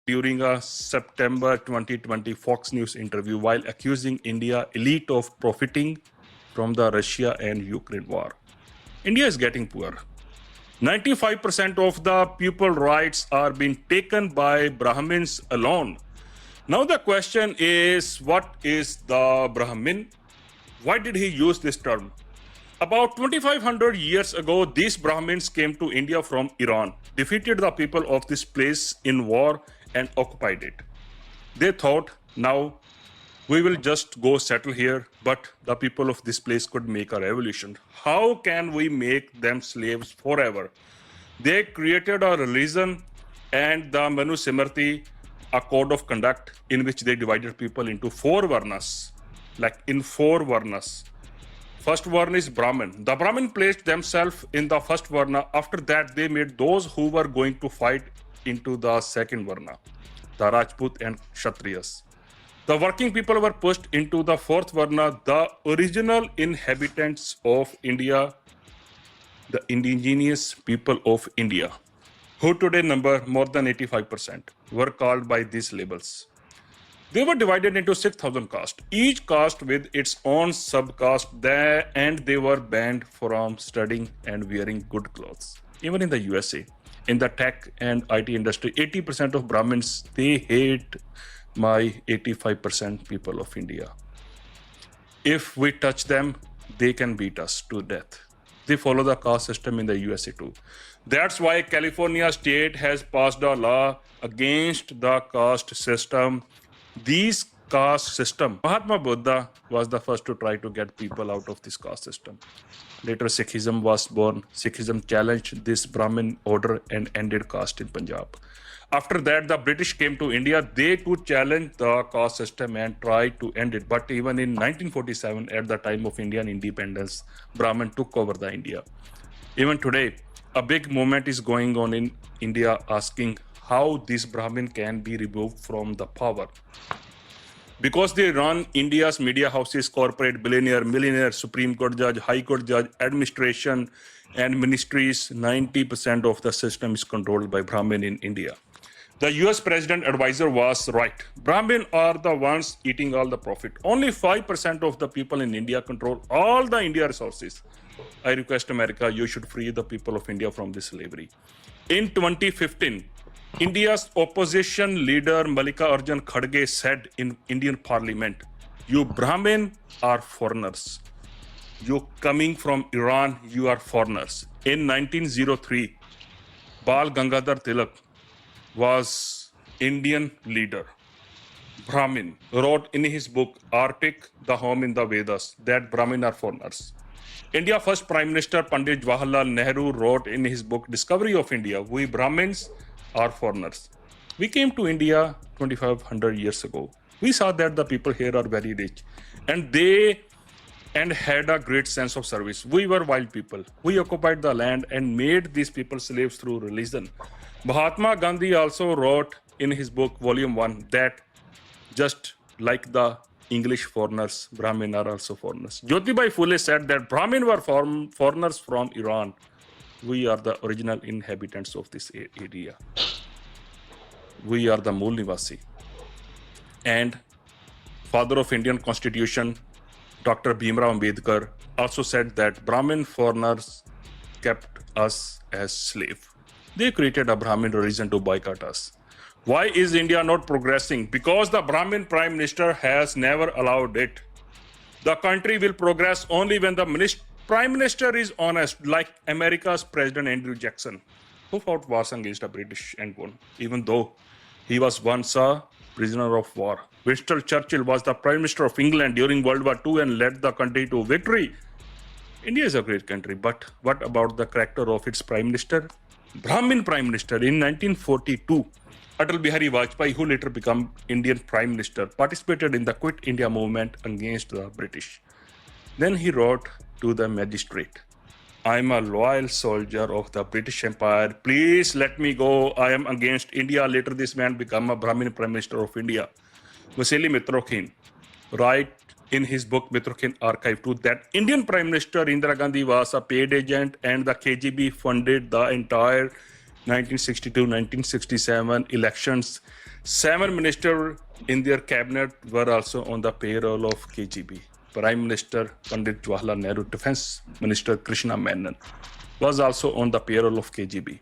during a September 2020 Fox News interview while accusing India elite of profiting from the Russia and Ukraine war. India is getting poor. 95% of the people rights are being taken by Brahmins alone. Now the question is, what is the Brahmin? Why did he use this term? About 2500 years ago, these Brahmins came to India from Iran, defeated the people of this place in war and occupied it. They thought, now we will just go settle here, but the people of this place could make a revolution. How can we make them slaves forever? They created a religion and the Manu Simrati, a code of conduct in which they divided people into four varnas, like in four varnas. First varna is Brahmin. The Brahmin placed themselves in the first varna. After that, they made those who were going to fight into the second varna, the Rajput and Kshatriyas. The working people were pushed into the fourth varna, the original inhabitants of India, the indigenous people of India, who today number more than 85%, were called by these labels. They were divided into 6,000 castes, each caste with its own subcaste, and they were banned from studying and wearing good clothes. Even in the USA, in the tech and IT industry, 80% of Brahmins, they hate my 85% people of India. If we touch them, they can beat us to death. They follow the caste system in the USA too. That's why California state has passed a law against the caste system. These caste system, Mahatma Buddha was the first to try to get people out of this caste system. Later Sikhism was born. Sikhism challenged this Brahmin order and ended caste in Punjab. After that, the British came to India. They too challenged the caste system and tried to end it. But even in 1947, at the time of Indian independence, Brahmin took over the India. Even today, a big movement is going on in India asking how this Brahmin can be removed from the power. Because they run India's media houses, corporate, billionaire, millionaire, Supreme Court judge, High Court judge, administration, and ministries, 90% of the system is controlled by Brahmin in India. The US President advisor was right. Brahmin are the ones eating all the profit. Only 5% of the people in India control all the India resources. I request America, you should free the people of India from this slavery. In 2015, India's opposition leader Mallika Arjun Kharge said in Indian Parliament, you Brahmin are foreigners. You coming from Iran, you are foreigners. In 1903, Bal Gangadhar Tilak was Indian leader. Brahmin wrote in his book, Arctic, the Home in the Vedas, that Brahmin are foreigners. India first Prime Minister Pandit Jawaharlal Nehru wrote in his book, Discovery of India, we Brahmins are foreigners. We came to India 2,500 years ago. We saw that the people here are very rich and had a great sense of service. We were wild people. We occupied the land and made these people slaves through religion. Mahatma Gandhi also wrote in his book, Volume 1, that just like the English foreigners, Brahmin are also foreigners. Jyotibai Phule said that Brahmin were foreigners from Iran. We are the original inhabitants of this area. We are the Mool Nivasi. And father of Indian Constitution, Dr. Bhimrao Ambedkar, also said that Brahmin foreigners kept us as slaves. They created a Brahmin religion to boycott us. Why is India not progressing? Because the Brahmin Prime Minister has never allowed it. The country will progress only when the Prime Minister is honest, like America's President Andrew Jackson, who fought wars against the British and won, even though he was once a prisoner of war. Winston Churchill was the Prime Minister of England during World War II and led the country to victory. India is a great country, but what about the character of its Prime Minister? Brahmin Prime Minister in 1942, Atal Bihari Vajpayee, who later became Indian Prime Minister, participated in the Quit India movement against the British. Then he wrote to the magistrate, I am a loyal soldier of the British Empire. Please let me go. I am against India. Later, this man became a Brahmin Prime Minister of India. Vasily Mitrokhin write in his book Mitrokhin Archive too that Indian Prime Minister Indira Gandhi was a paid agent and the KGB funded the entire 1962-1967 elections, 7 ministers in their cabinet were also on the payroll of KGB. Prime Minister Pandit Jawaharlal Nehru, Defense Minister Krishna Menon was also on the payroll of KGB.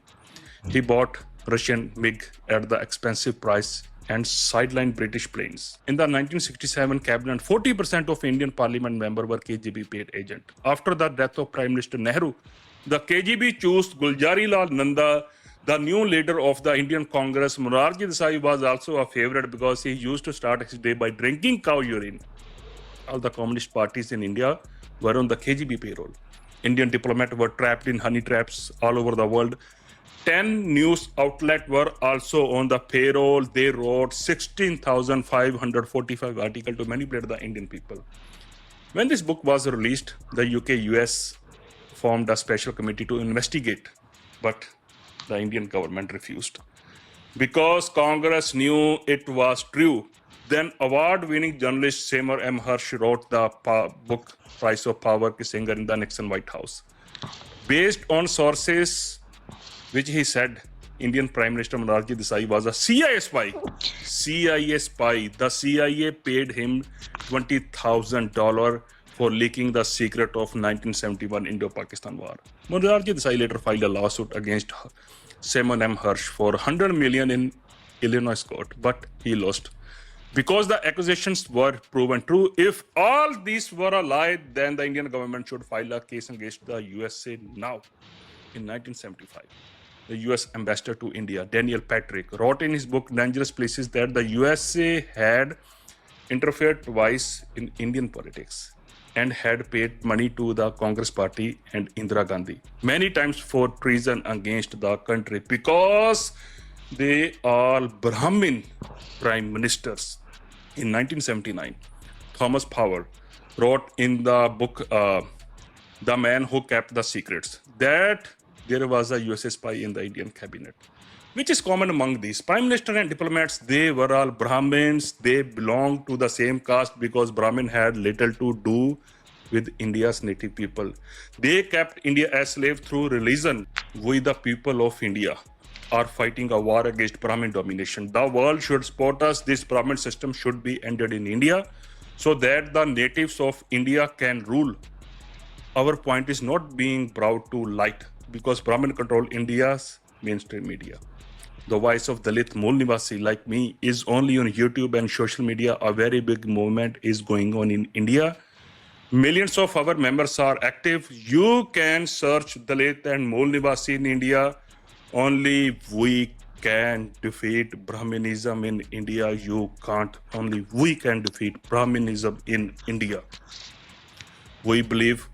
He bought Russian MiG at the expensive price and sidelined British planes. In the 1967 cabinet, 40% of Indian parliament members were KGB paid agent. After the death of Prime Minister Nehru, the KGB chose Guljari Lal Nanda, the new leader of the Indian Congress. Morarji Desai was also a favorite because he used to start his day by drinking cow urine. All the communist parties in India were on the KGB payroll. Indian diplomats were trapped in honey traps all over the world. 10 news outlets were also on the payroll. They wrote 16,545 articles to manipulate the Indian people. When this book was released, the UK, US formed a special committee to investigate, but the Indian government refused. Because Congress knew it was true, then award-winning journalist Seymour M. Hersh wrote the book Price of Power, Kissinger in the Nixon White House. Based on sources which he said Indian Prime Minister Morarji Desai was a CIA spy. CIA spy. The CIA paid him $20,000 for leaking the secret of 1971 Indo-Pakistan War. Morarji Desai later filed a lawsuit against Seymour M. Hersh for $100 million in Illinois court, but he lost. Because the accusations were proven true, if all these were a lie, then the Indian government should file a case against the USA now. In 1975, the US ambassador to India, Daniel Patrick, wrote in his book Dangerous Places that the USA had interfered twice in Indian politics and had paid money to the Congress Party and Indira Gandhi many times for treason against the country because they are Brahmin prime ministers. In 1979, Thomas Power wrote in the book The Man Who Kept the Secrets that there was a USA spy in the Indian cabinet, which is common among these. Prime Minister and diplomats, they were all Brahmins. They belonged to the same caste because Brahmin had little to do with India's native people. They kept India as slave through religion. We, the people of India, are fighting a war against Brahmin domination. The world should support us. This Brahmin system should be ended in India so that the natives of India can rule. Our point is not being brought to light because Brahmin control India's mainstream media. The voice of Dalit Mool Nivasi like me is only on YouTube and social media. A very big movement is going on in India. Millions of our members are active. You can search Dalit and Mool Nivasi in India. Only we can defeat Brahminism in India. You can't. Only we can defeat Brahminism in India. We believe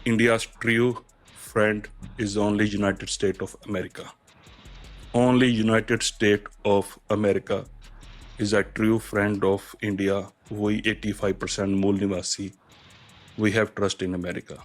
India's true friend is only United States of America. Only United States of America is a true friend of India. We 85% Mool Nivasi. We have trust in America.